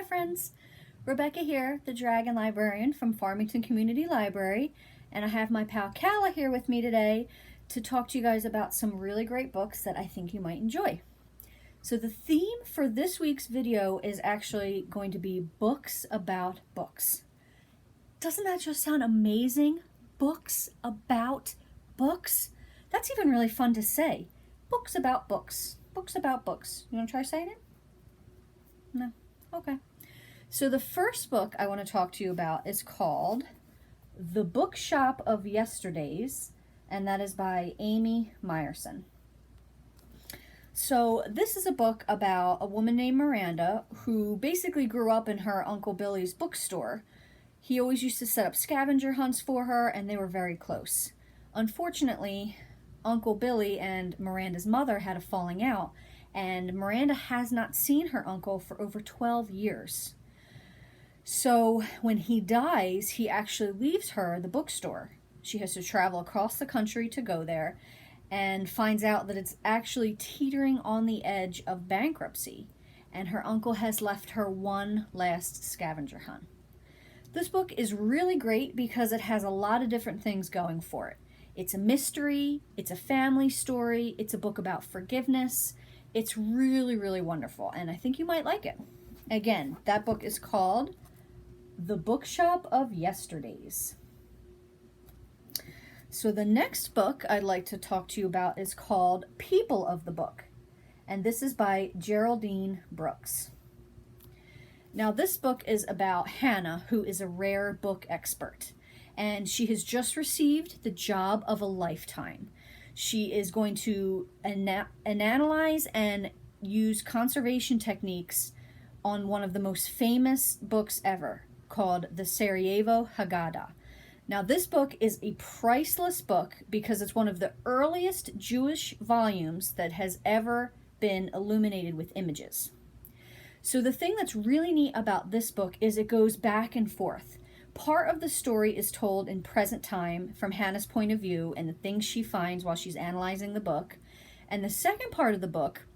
Hi friends, Rebecca here, the Dragon Librarian from Farmington Community Library, and I have my pal Calla here with me today to talk to you guys about some really great books that I think you might enjoy. So the theme for this week's video is actually going to be books about books. Doesn't that just sound amazing? Books about books? That's even really fun to say. Books about books. Books about books. You want to try saying it? No? Okay. So the first book I want to talk to you about is called The Bookshop of Yesterdays, and that is by Amy Myerson. So this is a book about a woman named Miranda who basically grew up in her Uncle Billy's bookstore. He always used to set up scavenger hunts for her, and they were very close. Unfortunately, Uncle Billy and Miranda's mother had a falling out, and Miranda has not seen her uncle for over 12 years. So when he dies, he actually leaves her the bookstore. She has to travel across the country to go there and finds out that it's actually teetering on the edge of bankruptcy, and her uncle has left her one last scavenger hunt. This book is really great because it has a lot of different things going for it. It's a mystery, it's a family story, it's a book about forgiveness. It's really, really wonderful, and I think you might like it. Again, that book is called The Bookshop of Yesterdays. So the next book I'd like to talk to you about is called People of the Book, and this is by Geraldine Brooks. Now this book is about Hannah, who is a rare book expert, and she has just received the job of a lifetime. She is going to analyze and use conservation techniques on one of the most famous books ever, called the Sarajevo Haggadah. Now this book is a priceless book because it's one of the earliest Jewish volumes that has ever been illuminated with images. So the thing that's really neat about this book is it goes back and forth. Part of the story is told in present time from Hannah's point of view and the things she finds while she's analyzing the book. And the second part of the book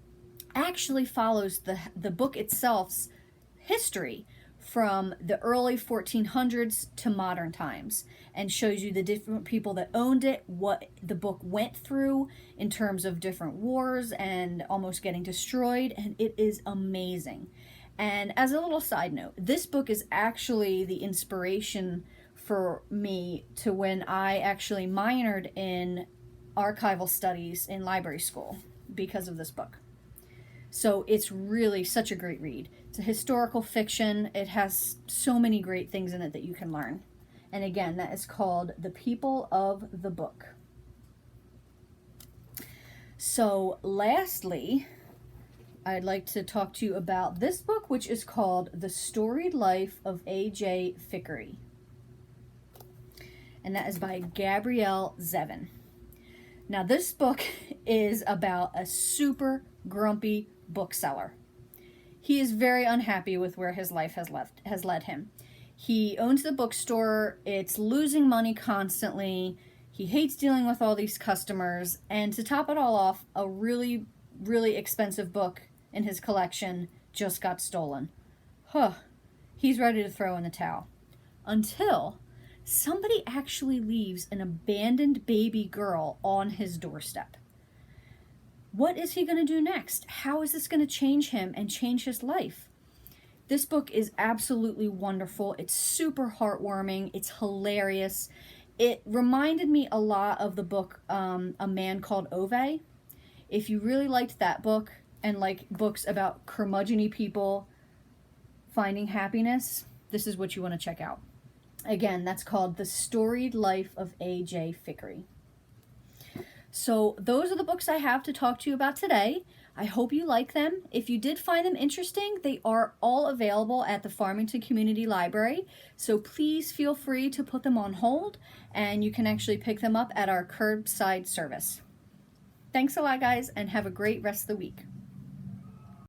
actually follows the book itself's history from the early 1400s to modern times and shows you the different people that owned it, what the book went through in terms of different wars and almost getting destroyed, and it is amazing. And as a little side note, this book is actually the inspiration for me to when I actually minored in archival studies in library school because of this book. So it's really such a great read. It's a historical fiction. It has so many great things in it that you can learn. And again, that is called The People of the Book. So lastly, I'd like to talk to you about this book, which is called The Storied Life of A.J. Fikry. And that is by Gabrielle Zevin. Now this book is about a super grumpy bookseller. He is very unhappy with where his life has led him. He owns the bookstore, it's losing money constantly, he hates dealing with all these customers, and to top it all off, a really, really expensive book in his collection just got stolen. He's ready to throw in the towel. Until somebody actually leaves an abandoned baby girl on his doorstep. What is he going to do next? How is this going to change him and change his life? This book is absolutely wonderful. It's super heartwarming. It's hilarious. It reminded me a lot of the book A Man Called Ove. If you really liked that book and like books about curmudgeon-y people finding happiness, this is what you want to check out. Again, that's called The Storied Life of A.J. Fikry. So those are the books I have to talk to you about today. I hope you like them. If you did find them interesting, they are all available at the Farmington Community Library. So please feel free to put them on hold, and you can actually pick them up at our curbside service. Thanks a lot, guys, and have a great rest of the week.